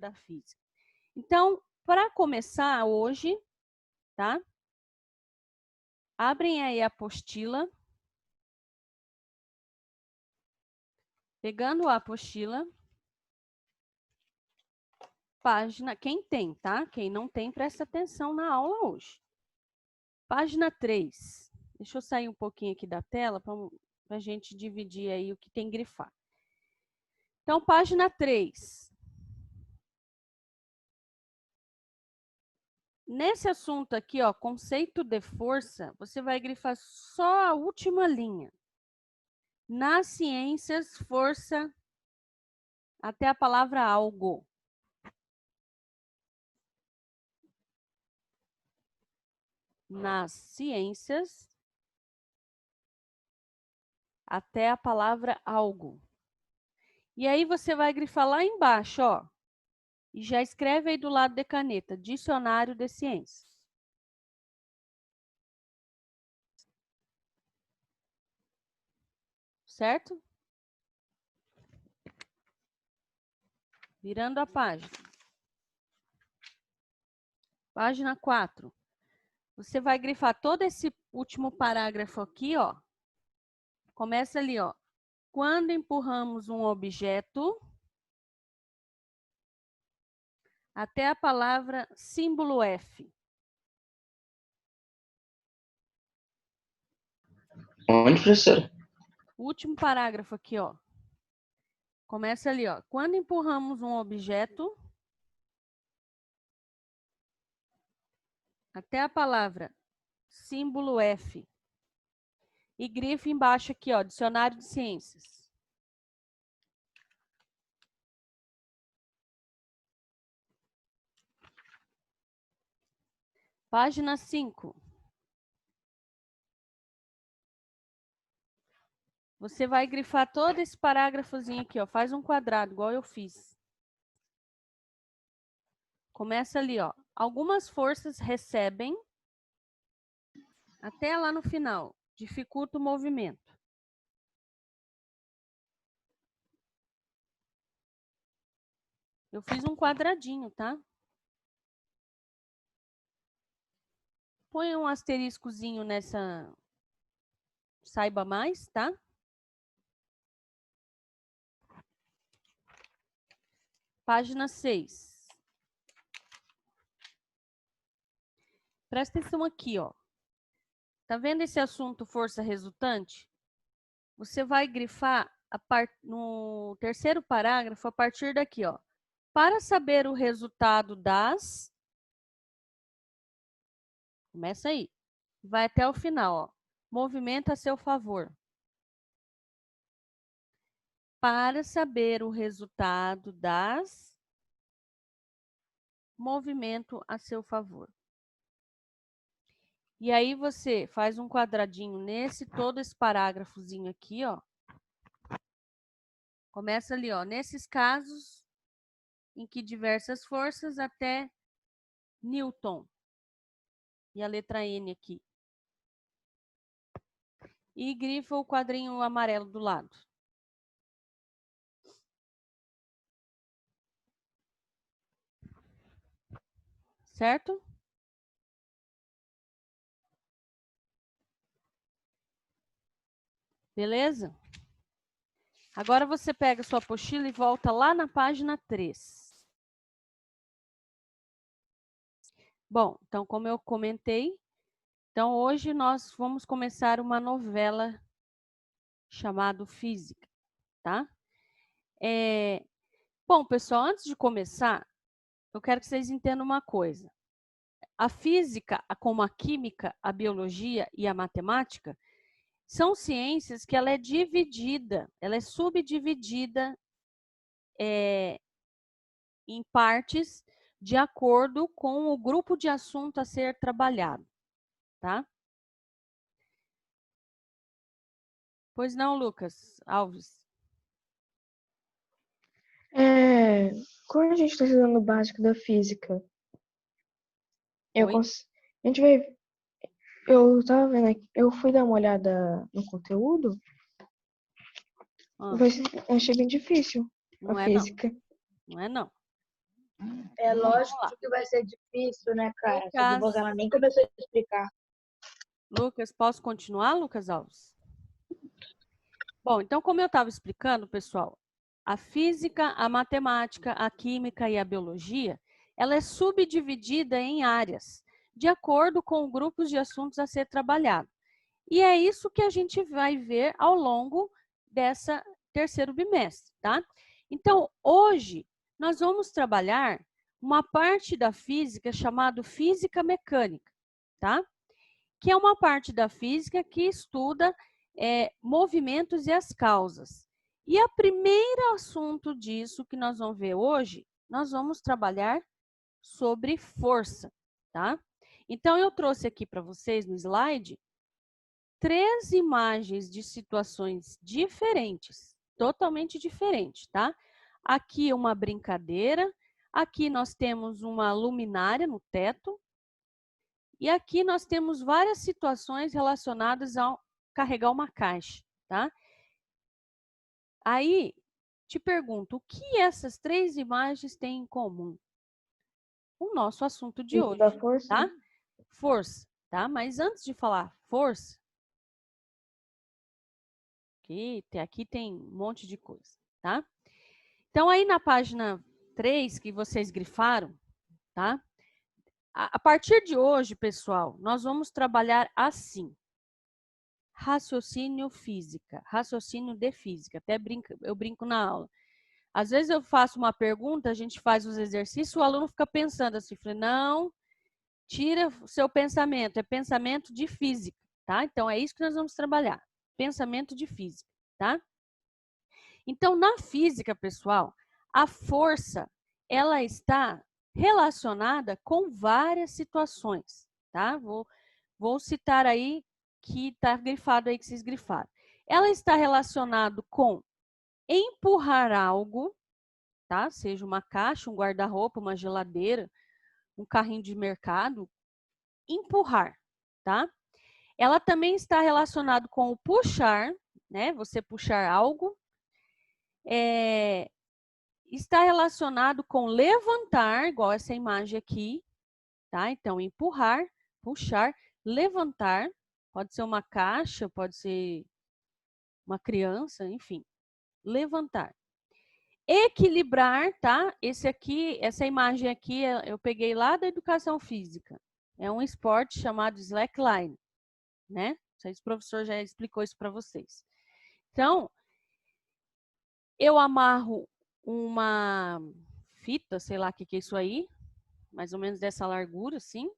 da física. Então, para começar hoje, tá? Abrem aí a apostila. Pegando a apostila, página, quem tem, tá? Quem não tem, presta atenção na aula hoje. Página 3. Deixa eu sair um pouquinho aqui da tela para a gente dividir aí o que tem grifado. Então, página 3. Nesse assunto aqui, ó, conceito de força, você vai grifar só a última linha. Nas ciências, força, até a palavra algo. Nas ciências, até a palavra algo. E aí você vai grifar lá embaixo, ó. E já escreve aí do lado de caneta, dicionário de ciências. Certo? Virando a página. Página 4. Você vai grifar todo esse último parágrafo aqui, ó. Começa ali, ó. Quando empurramos um objeto, até a palavra símbolo F. Onde, professora? O último parágrafo aqui, ó. Começa ali, ó. Quando empurramos um objeto, até a palavra símbolo F. E grife embaixo aqui, ó, dicionário de ciências. Página 5. Você vai grifar todo esse parágrafozinho aqui, ó. Faz um quadrado, igual eu fiz. Começa ali, ó. Algumas forças recebem, até lá no final, dificulta o movimento. Eu fiz um quadradinho, tá? Põe um asteriscozinho nessa saiba mais, tá? Página 6. Presta atenção aqui, ó. Tá vendo esse assunto força resultante? Você vai grifar no terceiro parágrafo a partir daqui, ó. Para saber o resultado das... Começa aí. Vai até o final, ó. Movimento a seu favor. Para saber o resultado das... Movimento a seu favor. E aí você faz um quadradinho todo esse parágrafozinho aqui, ó. Começa ali, ó. Nesses casos em que diversas forças até Newton. E a letra N aqui. E grifa o quadrinho amarelo do lado. Certo? Beleza? Agora você pega a sua apostila e volta lá na página 3. Bom, então, como eu comentei, então hoje nós vamos começar uma novela chamada Física, tá? Bom, pessoal, antes de começar, eu quero que vocês entendam uma coisa. A física, como a química, a biologia e a matemática, são ciências que ela é dividida, ela é subdividida em partes de acordo com o grupo de assunto a ser trabalhado, tá? Pois não, Lucas Alves? Quando a gente está estudando o básico da física, Oi? a gente vai... Eu tava vendo aqui, eu fui dar uma olhada no conteúdo, Ah, eu achei bem difícil não a é não. física. Não é não. É lógico lá. que vai ser difícil, né, cara? Essa Lucas. advogada nem começou a explicar. Lucas, posso continuar, Lucas Alves? Bom, então, como eu estava explicando, pessoal, a física, a matemática, a química e a biologia, ela é subdividida em áreas, de acordo com grupos de assuntos a ser trabalhado. E é isso que a gente vai ver ao longo dessa terceiro bimestre, tá? Então, hoje, nós vamos trabalhar uma parte da física chamada física mecânica, tá? Que é uma parte da física que estuda movimentos e as causas. E o primeiro assunto disso que nós vamos ver hoje, nós vamos trabalhar sobre força, tá? Então, eu trouxe aqui para vocês no slide 3 imagens de situações diferentes, totalmente diferentes, tá? Aqui uma brincadeira, aqui nós temos uma luminária no teto, e aqui nós temos várias situações relacionadas ao carregar uma caixa, tá? Aí, te pergunto, o que essas 3 imagens têm em comum? O nosso assunto de Isso hoje, da força, tá? né? Força, tá? Mas antes de falar força, aqui tem um monte de coisa, tá? Então, aí na página 3, que vocês grifaram, tá? A partir de hoje, pessoal, nós vamos trabalhar assim. Raciocínio raciocínio de física. Até eu brinco na aula. Às vezes eu faço uma pergunta, a gente faz os exercícios, o aluno fica pensando assim, não, tira o seu pensamento, é pensamento de física, tá? Então, é isso que nós vamos trabalhar, pensamento de física, tá? Então, na física, pessoal, a força, ela está relacionada com várias situações, tá? Vou citar aí que está grifado aí, que vocês grifaram. Ela está relacionada com empurrar algo, tá? Seja uma caixa, um guarda-roupa, uma geladeira, um carrinho de mercado, empurrar, tá? Ela também está relacionada com o puxar, né? Você puxar algo. Está relacionado com levantar, igual essa imagem aqui, tá? Então, empurrar, puxar, levantar, pode ser uma caixa, pode ser uma criança, enfim, levantar. Equilibrar, tá? Essa imagem aqui eu peguei lá da educação física. É um esporte chamado slackline, né? Não sei se o professor já explicou isso para vocês. Então, eu amarro uma fita, sei lá o que é isso aí, mais ou menos dessa largura, assim,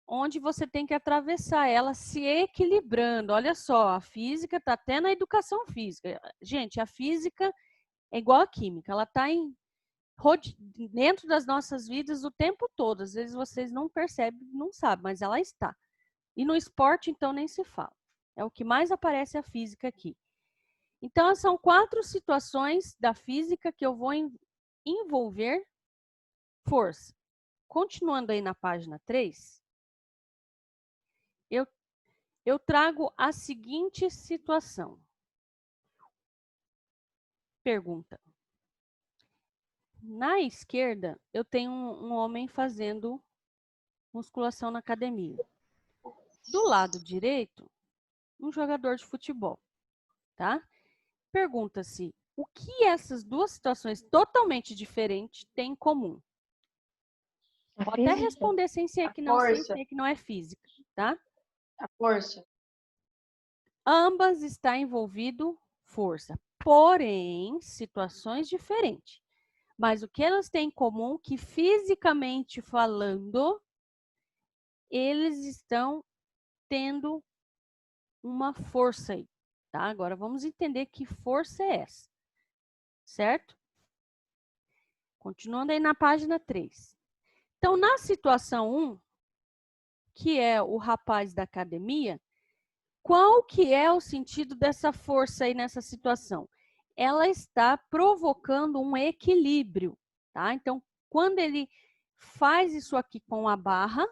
onde você tem que atravessar ela se equilibrando. Olha só, a física está até na educação física. Gente, a física é igual a química, ela está dentro das nossas vidas o tempo todo. Às vezes vocês não percebem, não sabem, mas ela está. E no esporte, então, nem se fala. É o que mais aparece a física aqui. Então, são 4 situações da física que eu vou envolver força. Continuando aí na página 3, eu trago a seguinte situação. Pergunta. Na esquerda, eu tenho um homem fazendo musculação na academia. Do lado direito, um jogador de futebol, tá? Pergunta-se, o que essas 2 situações totalmente diferentes têm em comum? A Pode até física, responder sem ser que não é física, tá? A força. Ambas está envolvido força, porém, situações diferentes. Mas o que elas têm em comum, que fisicamente falando, eles estão tendo uma força aí, tá? Agora vamos entender que força é essa, certo? Continuando aí na página 3. Então, na situação 1, que é o rapaz da academia, qual que é o sentido dessa força aí nessa situação? Ela está provocando um equilíbrio, tá? Então, quando ele faz isso aqui com a barra,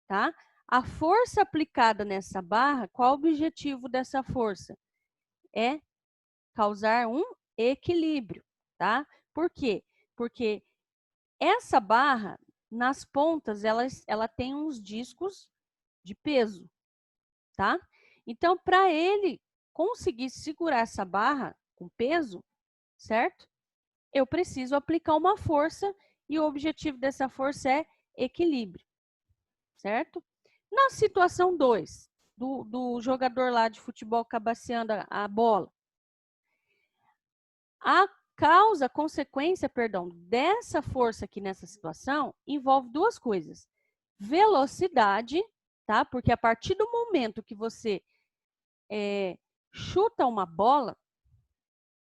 tá? A força aplicada nessa barra, qual o objetivo dessa força? É causar um equilíbrio, tá? Por quê? Porque Essa barra, nas pontas, ela tem uns discos de peso, tá? Então, para ele conseguir segurar essa barra com peso, certo? Eu preciso aplicar uma força e o objetivo dessa força é equilíbrio, certo? Na situação 2, do jogador lá de futebol cabeceando a bola, a consequência, perdão, dessa força aqui nessa situação envolve duas coisas. Velocidade, tá? Porque a partir do momento que você chuta uma bola,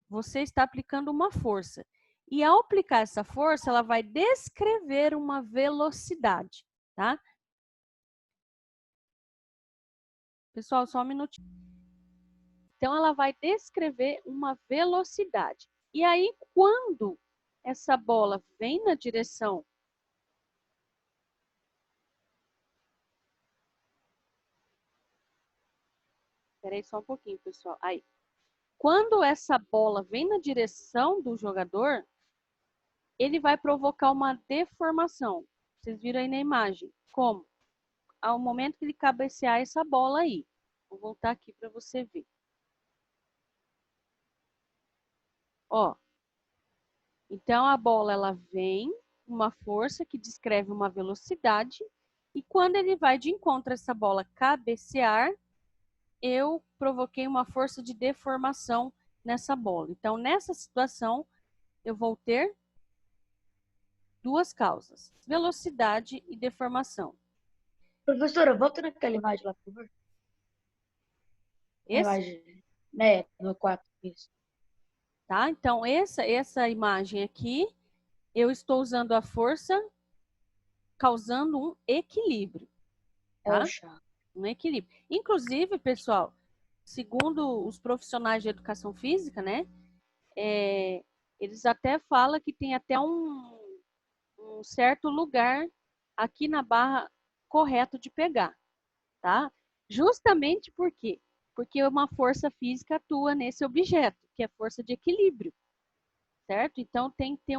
você está aplicando uma força. E ao aplicar essa força, ela vai descrever uma velocidade, tá? Pessoal, só um minutinho. Então, ela vai descrever uma velocidade. E aí, quando essa bola vem na direção... Espera aí só um pouquinho, pessoal. Aí. Quando essa bola vem na direção do jogador, ele vai provocar uma deformação. Vocês viram aí na imagem. Como? Ao momento que ele cabecear essa bola aí. Vou voltar aqui para você ver. Ó. Então, a bola ela vem com uma força que descreve uma velocidade. E quando ele vai de encontro a essa bola cabecear, eu provoquei uma força de deformação nessa bola. Então, nessa situação, eu vou ter duas causas, velocidade e deformação. Professora, volta naquela imagem lá, por favor. Esse, Imagem, né, no 4, isso. tá? Então, essa imagem aqui, eu estou usando a força causando um equilíbrio, É o tá? chá. Um equilíbrio. Inclusive, pessoal, segundo os profissionais de educação física, né? Eles até falam que tem até um certo lugar aqui na barra correto de pegar, tá? Justamente por quê? Porque uma força física atua nesse objeto, que é força de equilíbrio, certo? Então tem que ter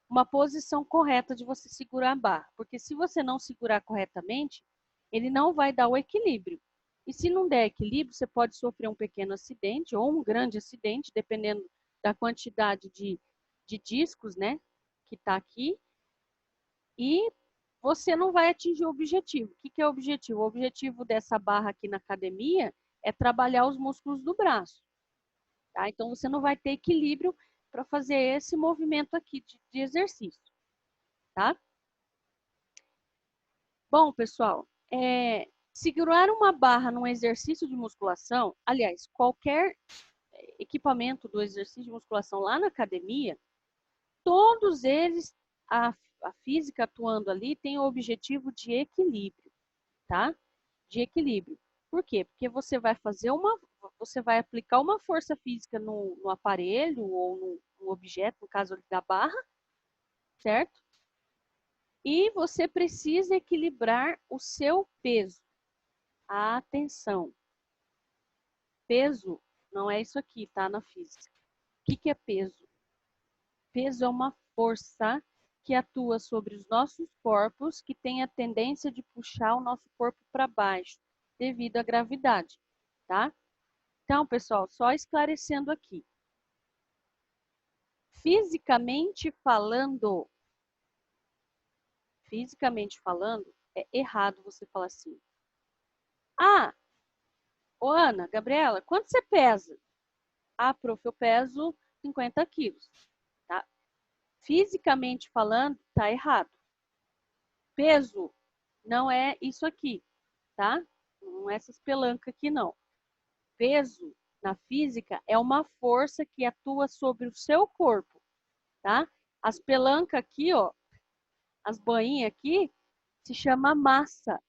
uma posição correta de você segurar a barra, porque se você não segurar corretamente, ele não vai dar o equilíbrio. E se não der equilíbrio, você pode sofrer um pequeno acidente ou um grande acidente, dependendo da quantidade de discos, né, que está aqui, e você não vai atingir o objetivo. O que é o objetivo? O objetivo dessa barra aqui na academia é trabalhar os músculos do braço. Tá? Então, você não vai ter equilíbrio para fazer esse movimento aqui de exercício. Tá? Bom, pessoal, segurar uma barra num exercício de musculação, aliás, qualquer equipamento do exercício de musculação lá na academia, todos eles, a física atuando ali, tem o objetivo de equilíbrio, tá? De equilíbrio. Por quê? Porque você vai aplicar uma força física no aparelho ou no objeto, no caso da barra, certo? E você precisa equilibrar o seu peso. Atenção. Peso não é isso aqui, tá? Na física. O que é peso? Peso é uma força que atua sobre os nossos corpos, que tem a tendência de puxar o nosso corpo para baixo, devido à gravidade, tá? Então, pessoal, só esclarecendo aqui. Fisicamente falando, é errado você falar assim. Ah, ô Ana, Gabriela, quanto você pesa? Ah, prof, eu peso 50 quilos, tá? Fisicamente falando, tá errado. Peso não é isso aqui, tá? Não é essas pelancas aqui, não. Peso, na física, é uma força que atua sobre o seu corpo, tá? As pelancas aqui, ó, as bainhas aqui, se chama massa,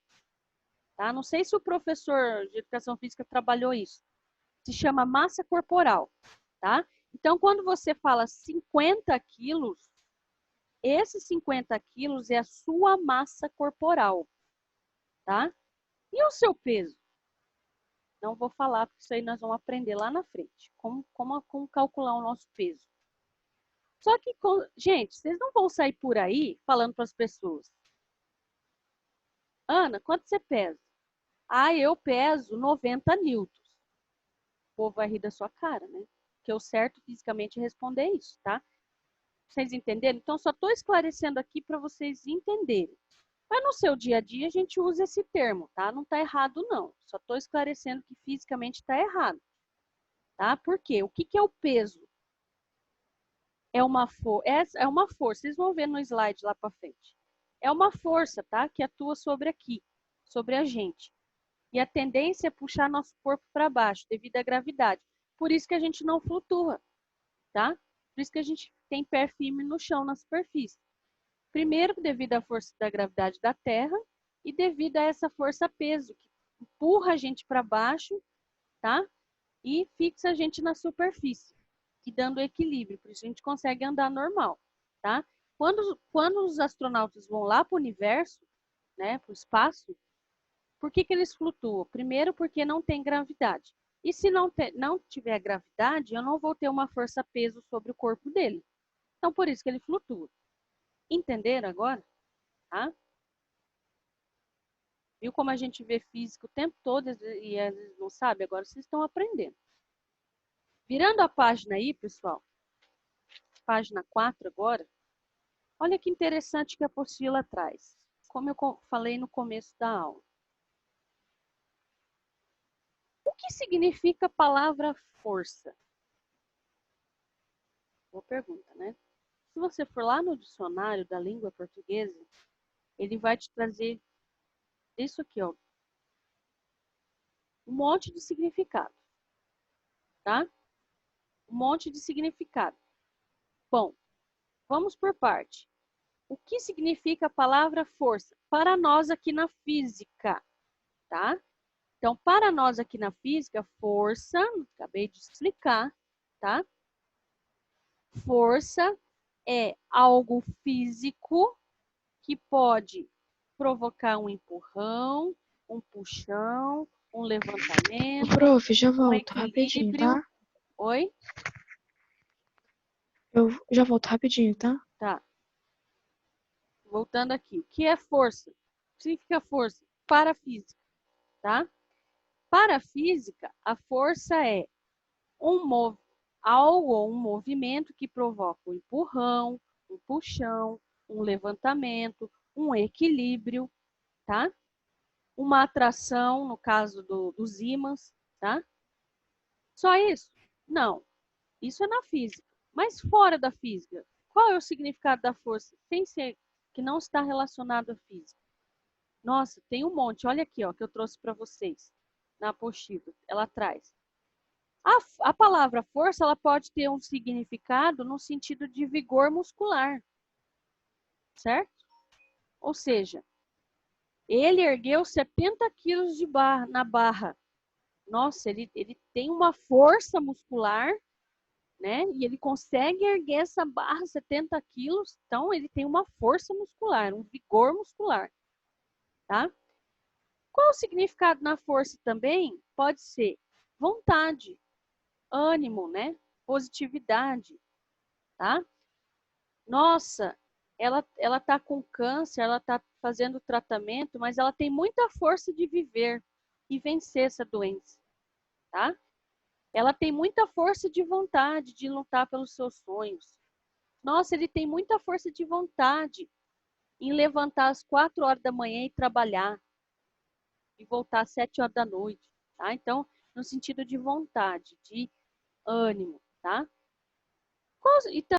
tá? Não sei se o professor de educação física trabalhou isso. Se chama massa corporal, tá? Então, quando você fala 50 quilos, esses 50 quilos é a sua massa corporal, tá? E o seu peso? Não vou falar, porque isso aí nós vamos aprender lá na frente. Como calcular o nosso peso. Só que, gente, vocês não vão sair por aí falando para as pessoas. Ana, quanto você pesa? Ah, eu peso 90 newtons. O povo vai rir da sua cara, né? Porque o certo fisicamente é responder isso, tá? Vocês entenderam? Então, só estou esclarecendo aqui para vocês entenderem. Mas no seu dia a dia a gente usa esse termo, tá? Não está errado, não. Só estou esclarecendo que fisicamente está errado. Tá? Por quê? O que é o peso? É uma força. Vocês vão ver no slide lá para frente. É uma força, tá? Que atua sobre aqui, sobre a gente. E a tendência é puxar nosso corpo para baixo, devido à gravidade. Por isso que a gente não flutua, tá? Por isso que a gente tem pé firme no chão, na superfície. Primeiro, devido à força da gravidade da Terra e devido a essa força-peso, que empurra a gente para baixo, tá? E fixa a gente na superfície, que dando equilíbrio. Por isso a gente consegue andar normal, tá? Quando os astronautas vão lá para o universo, né, para o espaço, por que eles flutuam? Primeiro, porque não tem gravidade. E se não tiver gravidade, eu não vou ter uma força-peso sobre o corpo dele. Então, por isso que ele flutua. Entenderam agora? Tá? Viu como a gente vê física o tempo todo e às vezes não sabe? Agora vocês estão aprendendo. Virando a página aí, pessoal. Página 4 agora. Olha que interessante que a apostila traz. Como eu falei no começo da aula. O que significa a palavra força? Boa pergunta, né? Se você for lá no dicionário da língua portuguesa, ele vai te trazer isso aqui, ó. Um monte de significado, tá? Um monte de significado. Bom, vamos por parte. O que significa a palavra força? Para nós aqui na física, tá? Então, para nós aqui na física, força, acabei de explicar, tá? Força é algo físico que pode provocar um empurrão, um puxão, um levantamento, Prof, já um volto rapidinho, equilíbrio. tá? Oi? Eu já volto rapidinho, tá? Tá. Voltando aqui. O que é força? O que significa força? Para a física, tá? Para a física, a força é algo ou um movimento que provoca um empurrão, um puxão, um levantamento, um equilíbrio, tá? Uma atração, no caso dos ímãs, tá? Só isso? Não. Isso é na física. Mas fora da física, qual é o significado da força? Sem ser que não está relacionado à física. Nossa, tem um monte. Olha aqui, ó, que eu trouxe para vocês na apostila. Ela traz. A palavra força, ela pode ter um significado no sentido de vigor muscular, certo? Ou seja, ele ergueu 70 quilos na barra. Nossa, ele tem uma força muscular, né? E ele consegue erguer essa barra 70 quilos, então ele tem uma força muscular, um vigor muscular, tá? Qual o significado na força também? Pode ser vontade, ânimo, né? Positividade, tá? Nossa, ela tá com câncer, ela tá fazendo tratamento, mas ela tem muita força de viver e vencer essa doença, tá? Ela tem muita força de vontade de lutar pelos seus sonhos. Nossa, ele tem muita força de vontade em levantar às 4 horas da manhã e trabalhar e voltar às 7 horas da noite, tá? Então, no sentido de vontade, de ânimo, tá? Então,